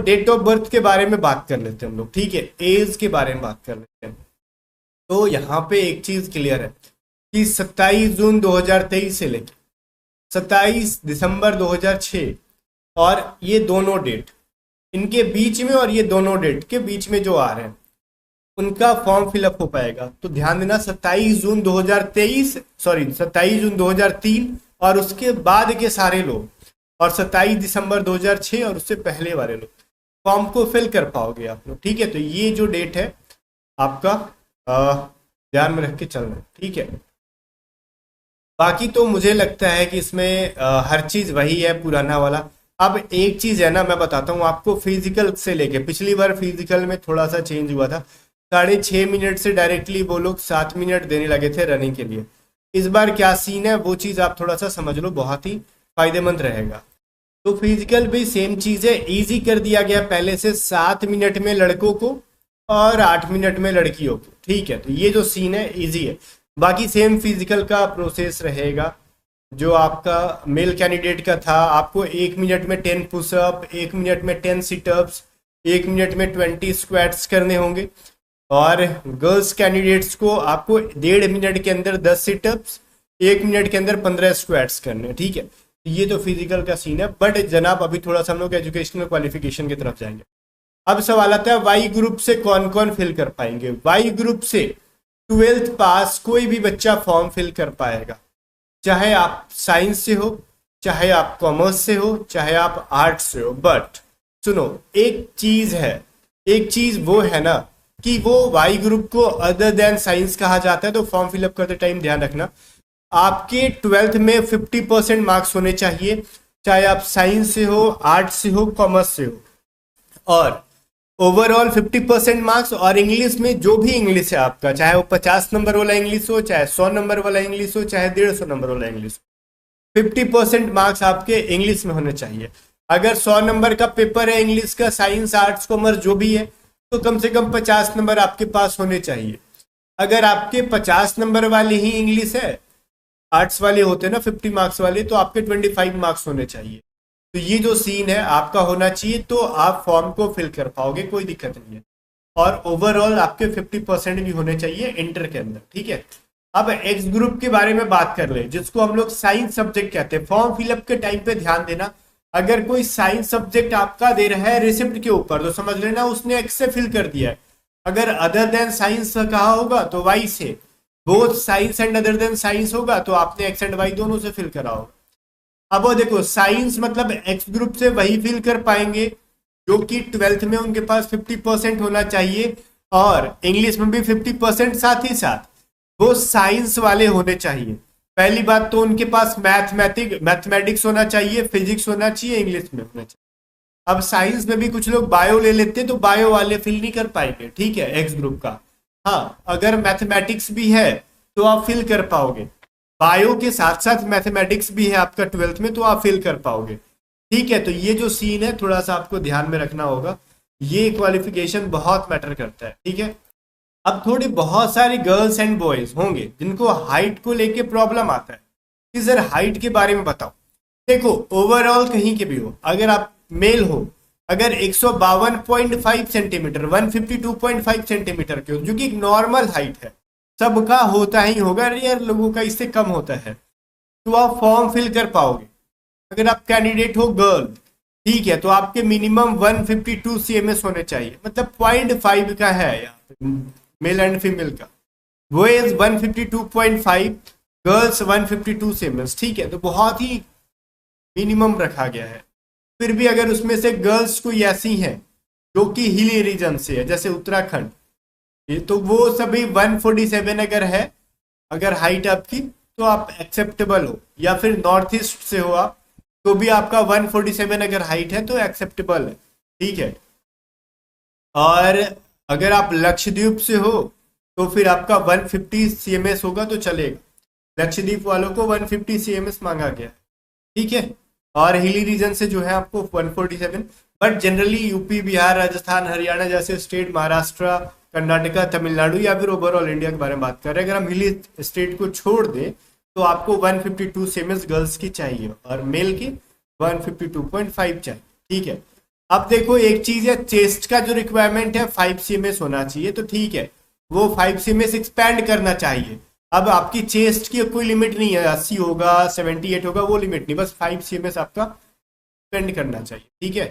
Date of birth के बारे में बात कर लेते हैं हम लोग, ठीक है, एज के बारे में बात कर लेते हैं। तो यहाँ पे एक चीज क्लियर है कि 27 जून 2023 से लेकर 27 दिसंबर 2006 और ये दोनों डेट इनके बीच में और ये दोनों डेट के बीच में जो आ रहे हैं उनका फॉर्म फिलअप हो पाएगा। तो ध्यान देना 27 जून 2023, सॉरी 27 जून 2003 और उसके बाद के सारे लोग, और 27 दिसंबर 2006 और उससे पहले वाले लोग फॉर्म को फिल कर पाओगे आप लोग, ठीक है। तो ये जो डेट है आपका ध्यान में रख के चलना, ठीक है। बाकी तो मुझे लगता है कि इसमें हर चीज वही है पुराना वाला। अब एक चीज है ना, मैं बताता हूँ आपको, फिजिकल से लेके पिछली बार फिजिकल में थोड़ा सा चेंज हुआ था, 6.5 मिनट से डायरेक्टली वो लोग 7 मिनट देने लगे थे रनिंग के लिए। इस बार क्या सीन है वो चीज आप थोड़ा सा समझ लो, बहुत ही फायदेमंद रहेगा। तो फिजिकल भी सेम चीज है, इजी कर दिया गया पहले से, 7 मिनट में लड़कों को और 8 मिनट में लड़कियों को, ठीक है। तो ये जो सीन है इजी है। बाकी सेम फिजिकल का प्रोसेस रहेगा जो आपका मेल कैंडिडेट का था। आपको 1 मिनट में 10 पुशअप, 1 मिनट में 10 सिटअप्स, 1 मिनट में 20 स्क्वाट्स करने होंगे। और गर्ल्स कैंडिडेट्स को आपको 1.5 मिनट के अंदर 10 सिटअप्स, 1 मिनट के अंदर 15 स्क्वाट्स करने, ठीक है। ये तो फिजिकल का सीन है। बट जनाब अभी थोड़ा सा हम लोग एजुकेशनल क्वालिफिकेशन की तरफ जाएंगे। अब सवाल आता है वाई ग्रुप से कौन कौन फिल कर पाएंगे। वाई ग्रुप से 12th पास कोई भी बच्चा फॉर्म फिल कर पाएगा, चाहे आप साइंस से हो, चाहे आप कॉमर्स से हो, चाहे आप आर्ट्स से हो। बट सुनो, एक चीज है, एक चीज वो है ना कि वो वाई ग्रुप को अदर देन साइंस कहा जाता है। तो फॉर्म फिलअप करते टाइम ध्यान रखना आपके 12th में 50% मार्क्स होने चाहिए, चाहे आप साइंस से हो, आर्ट्स से हो, कॉमर्स से हो। और ओवरऑल 50% मार्क्स, और इंग्लिश में जो भी इंग्लिश है आपका, चाहे वो 50 नंबर वाला इंग्लिश हो, चाहे 100 नंबर वाला इंग्लिश हो, चाहे 150 नंबर वाला इंग्लिश हो, 50% मार्क्स आपके इंग्लिश में होने चाहिए। अगर 100 नंबर का पेपर है इंग्लिश का, साइंस आर्ट्स कॉमर्स जो भी है, तो कम से कम 50 नंबर आपके पास होने चाहिए। अगर आपके 50 नंबर वाले ही इंग्लिश है, आर्ट्स वाले होते हैं ना 50 मार्क्स वाले, तो आपके 25 मार्क्स होने चाहिए। तो ये जो सीन है आपका होना चाहिए, तो आप फॉर्म को फिल कर पाओगे, कोई दिक्कत नहीं है। और ओवरऑल आपके 50% भी होने चाहिए इंटर के अंदर, ठीक है। अब एक्स ग्रुप के बारे में बात कर ले, जिसको हम लोग साइंस सब्जेक्ट कहते हैं। फॉर्म फिलअप के टाइम पे ध्यान देना, अगर कोई साइंस सब्जेक्ट आपका दे रहा है रिसिप्ट के ऊपर, तो समझ लेना उसने एक्स से फिल कर दिया है। अगर अदर देन साइंस कहा होगा तो वाई से, both science and other than science होगा तो आपने एक्स एंड वाई दोनों से फिल करा होगा। अब वो देखो, साइंस मतलब एक्स ग्रुप से वही फिल कर पाएंगे जो कि 12th में उनके पास 50% होना चाहिए, और इंग्लिश में भी 50%, साथ ही साथ वो साइंस वाले होने चाहिए। पहली बात तो उनके पास मैथमेटिक्स होना चाहिए, फिजिक्स होना चाहिए, इंग्लिश में होना चाहिए। अब साइंस में भी कुछ लोग बायो ले लेते हैं, तो बायो वाले फिल नहीं कर पाएंगे, ठीक है, एक्स ग्रुप का। हाँ, अगर मैथमेटिक्स भी है तो आप फिल कर पाओगे, बायो के साथ साथ मैथमेटिक्स भी है आपका 12th में, तो आप फिल कर पाओगे, ठीक है। तो ये जो सीन है थोड़ा सा आपको ध्यान में रखना होगा, ये क्वालिफिकेशन बहुत मैटर करता है, ठीक है। अब थोड़ी बहुत सारी गर्ल्स एंड बॉयज होंगे जिनको हाइट को लेके प्रॉब्लम आता है कि सर हाइट के बारे में बताओ। देखो, ओवरऑल कहीं के भी हो, अगर आप मेल हो, अगर 152.5 सेंटीमीटर 152.5 सेंटीमीटर के हो, जो कि एक नॉर्मल हाइट है, सबका होता ही होगा, रेयर लोगों का इससे कम होता है, तो आप फॉर्म फिल कर पाओगे। अगर आप कैंडिडेट हो गर्ल, ठीक है, तो आपके मिनिमम 152 cms होने चाहिए, मतलब 0.5 का है यहाँ मेल एंड फीमेल का। बॉयज 152.5, गर्ल्स 152 cms, ठीक है। तो बहुत ही मिनिमम रखा गया है। फिर भी अगर उसमें से गर्ल्स कोई ऐसी हैं जो कि हिली रीजन से है, जैसे उत्तराखंड, ये तो वो सभी 147 अगर है, अगर हाइट आपकी, तो आप एक्सेप्टेबल हो। या फिर नॉर्थ ईस्ट से हो आप, तो भी आपका 147 अगर हाइट है तो एक्सेप्टेबल है, ठीक है। और अगर आप लक्षद्वीप से हो तो फिर आपका 150 cms होगा तो चलेगा। लक्षद्वीप वालों को 150 cms मांगा गया, ठीक है। और हिली रीजन से जो है आपको 147, but generally UP, Bihar, Rajasthan, Haryana जैसे स्टेट, महाराष्ट्र, कर्नाटका, तमिलनाडु, या फिर ओवरऑल इंडिया के बारे में बात कर रहे हैं, अगर हम हिली स्टेट को छोड़ दें तो आपको 152 cms गर्ल्स की चाहिए और मेल की 152.5 चाहिए, ठीक है। अब देखो एक चीज है, चेस्ट का जो रिक्वायरमेंट है 5 cms होना चाहिए, तो ठीक है वो 5 cms एक्सपैंड करना चाहिए। अब आपकी चेस्ट की कोई लिमिट नहीं है, 80 होगा 78 होगा वो लिमिट नहीं, बस 5 cms आपका एक्सपेंड करना चाहिए, ठीक है।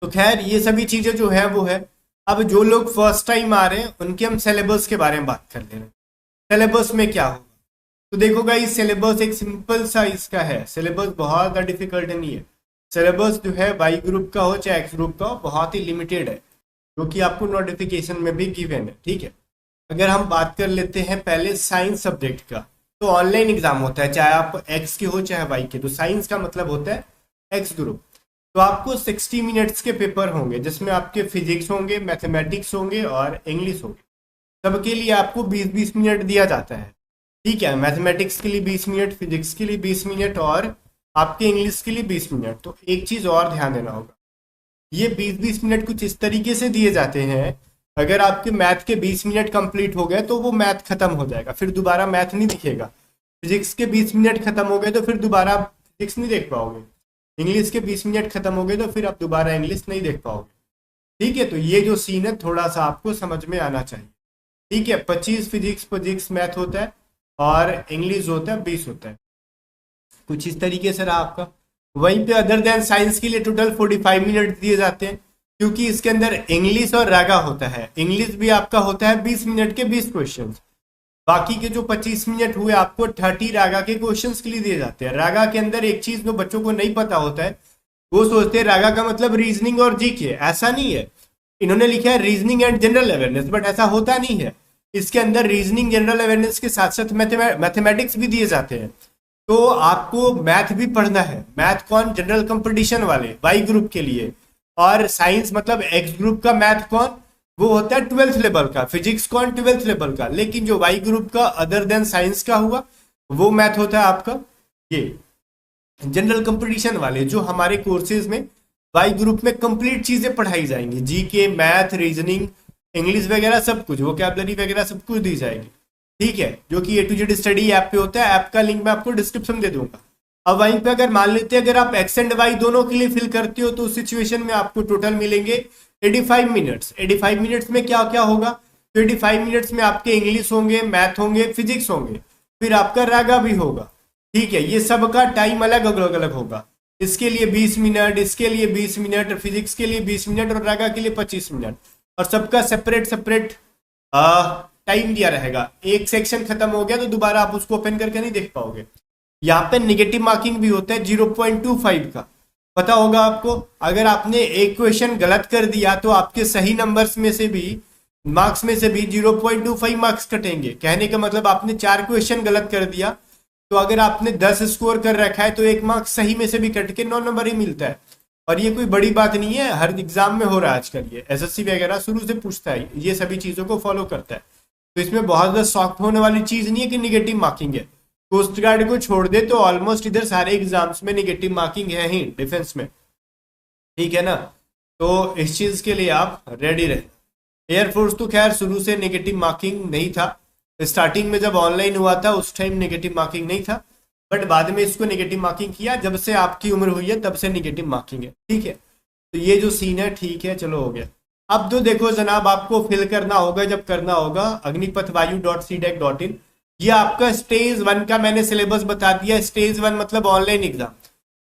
तो खैर ये सभी चीजें जो है वो है। अब जो लोग फर्स्ट टाइम आ रहे हैं उनके हम सिलेबस के बारे में बात कर ले रहे हैं। सिलेबस में क्या होगा, तो देखो गाइस सिलेबस एक सिंपल सा इसका है, सिलेबस बहुत ज़्यादा डिफिकल्ट नहीं है। सिलेबस जो है वाई ग्रुप का हो चाहे एक्स ग्रुप का हो बहुत ही लिमिटेड है, जो कि आपको नोटिफिकेशन में भी गिवन है, ठीक है। अगर हम बात कर लेते हैं पहले साइंस सब्जेक्ट का, तो ऑनलाइन एग्जाम होता है चाहे आप एक्स के हो चाहे वाई के, तो साइंस का मतलब होता है एक्स ग्रुप। तो आपको 60 मिनट्स के पेपर होंगे जिसमें आपके फिजिक्स होंगे, मैथमेटिक्स होंगे और इंग्लिश होंगे। सबके लिए आपको 20-20 मिनट दिया जाता है, ठीक है। मैथमेटिक्स के लिए 20 मिनट, फिजिक्स के लिए 20 मिनट और आपके इंग्लिश के लिए 20 मिनट। तो एक चीज़ और ध्यान देना होगा, ये 20-20 मिनट कुछ इस तरीके से दिए जाते हैं, अगर आपके मैथ के 20 मिनट कंप्लीट हो गए तो वो मैथ खत्म हो जाएगा, फिर दोबारा मैथ नहीं दिखेगा। फिजिक्स के 20 मिनट खत्म हो गए तो फिर दोबारा फिजिक्स नहीं देख पाओगे। इंग्लिश के 20 मिनट खत्म हो गए तो फिर आप दोबारा इंग्लिश नहीं देख पाओगे, ठीक है। तो ये जो सीन है थोड़ा सा आपको समझ में आना चाहिए, ठीक है। 25 फिजिक्स मैथ होता है और इंग्लिश होता है 20 होता है, कुछ इस तरीके से रहा आपका। वहीं पे अदर देन साइंस के लिए टोटल 45 मिनट दिए जाते हैं, क्योंकि इसके अंदर इंग्लिश और रागा होता है। इंग्लिश भी आपका होता है 20 मिनट के 20 क्वेश्चन, बाकी के जो 25 मिनट हुए आपको 30 रागा के क्वेश्चंस के लिए दिए जाते हैं। रागा के अंदर एक चीज जो बच्चों को नहीं पता होता है, वो सोचते हैं रागा का मतलब रीजनिंग और जीके, ऐसा नहीं है। इन्होंने लिखा है reasoning and general awareness, but ऐसा होता नहीं है। इसके अंदर रीजनिंग जनरल अवेयरनेस के साथ साथ मैथमेटिक्स भी दिए जाते हैं। तो आपको मैथ भी पढ़ना है। मैथ कौन, जनरल कंपटीशन वाले वाई ग्रुप के लिए, और साइंस मतलब एक्स ग्रुप का मैथ कौन, वो होता है 12th लेवल का। फिजिक्स कौन, 12th लेवल का। लेकिन जो वाई ग्रुप का अदर देन साइंस का हुआ वो मैथ होता है आपका ये जनरल कंपटीशन वाले, जो हमारे कोर्सेज में वाई ग्रुप में कंप्लीट चीजें पढ़ाई जाएंगी, जीके, मैथ, रीजनिंग, इंग्लिश वगैरह सब कुछ, वोकैबुलरी वगैरह सब कुछ दी जाएगी, ठीक है। जो कि A to Z study app पे होता है। ऐप का लिंक मैं आपको डिस्क्रिप्शन दे दूंगा। अब वहीं पे अगर मान लेते हैं अगर आप एक्स एंड वाई दोनों के लिए फिल करते हो, तो उस सिचुएशन में आपको टोटल मिलेंगे 85 मिनट्स। 85 मिनट्स में क्या क्या होगा, तो 85 मिनट्स में आपके इंग्लिश होंगे, मैथ होंगे, फिजिक्स होंगे, फिर आपका रागा भी होगा, ठीक है। ये सब का टाइम अलग अलग अलग होगा। इसके लिए 20 मिनट, इसके लिए 20 मिनट, फिजिक्स के लिए 20 मिनट और रागा के लिए 25 मिनट, और सबका सेपरेट सेपरेट टाइम दिया रहेगा। एक सेक्शन खत्म हो गया तो दोबारा आप उसको ओपन करके नहीं देख पाओगे। यहाँ पे नेगेटिव मार्किंग भी होता है 0.25 का, पता होगा आपको। अगर आपने एक क्वेश्चन गलत कर दिया तो आपके सही नंबर्स में से भी, मार्क्स में से भी 0.25 मार्क्स कटेंगे। कहने का मतलब आपने 4 क्वेश्चन गलत कर दिया, तो अगर आपने 10 स्कोर कर रखा है तो 1 मार्क्स सही में से भी कट के 9 नंबर ही मिलता है। और ये कोई बड़ी बात नहीं है, हर एग्जाम में हो रहा है आजकल। ये एसएससी वगैरह शुरू से पूछता है, ये सभी चीजों को फॉलो करता है। तो इसमें बहुत ज्यादा शॉक होने वाली चीज नहीं है कि निगेटिव मार्किंग है। कोस्ट गार्ड को छोड़ दे तो ऑलमोस्ट इधर सारे एग्जाम्स में निगेटिव मार्किंग है ही, डिफेंस में, ठीक है ना। तो इस चीज के लिए आप रेडी रहे। एयरफोर्स तो खैर शुरू से नेगेटिव मार्किंग नहीं था। स्टार्टिंग में जब ऑनलाइन हुआ था उस टाइम नेगेटिव मार्किंग नहीं था, बट बाद में इसको नेगेटिव मार्किंग किया। जब से आपकी उम्र हुई है तब से नेगेटिव मार्किंग है, ठीक है। तो ये जो सीन है, ठीक है, चलो हो गया। अब तो देखो जनाब, आपको फिल करना होगा, जब करना होगा agnipathvayu.cdac.in। ये आपका स्टेज 1 का मैंने सिलेबस बता दिया। स्टेज 1 मतलब ऑनलाइन एग्जाम।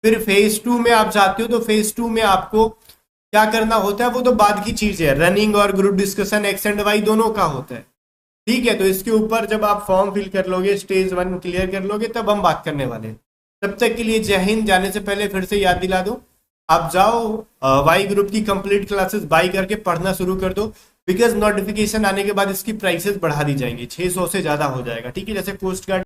फिर फेज 2 में आप जाते हो तो फेज 2 में आपको क्या करना होता है वो तो बाद की चीज है। रनिंग और group discussion X and Y दोनों का होता है, ठीक है। तो इसके ऊपर जब आप फॉर्म फिल कर लोगे, स्टेज 1 क्लियर कर लोगे, तब हम बात करने वाले हैं। तब तक के लिए जय हिंद। जाने से पहले फिर से याद दिला दो, आप जाओ वाई ग्रुप की कंप्लीट क्लासेस बाई करके पढ़ना शुरू कर दो, बिकॉज नोटिफिकेशन आने के बाद इसकी प्राइसेस बढ़ा दी जाएंगी, 600 से ज्यादा हो जाएगा, ठीक है। जैसे कोस्ट गार्ड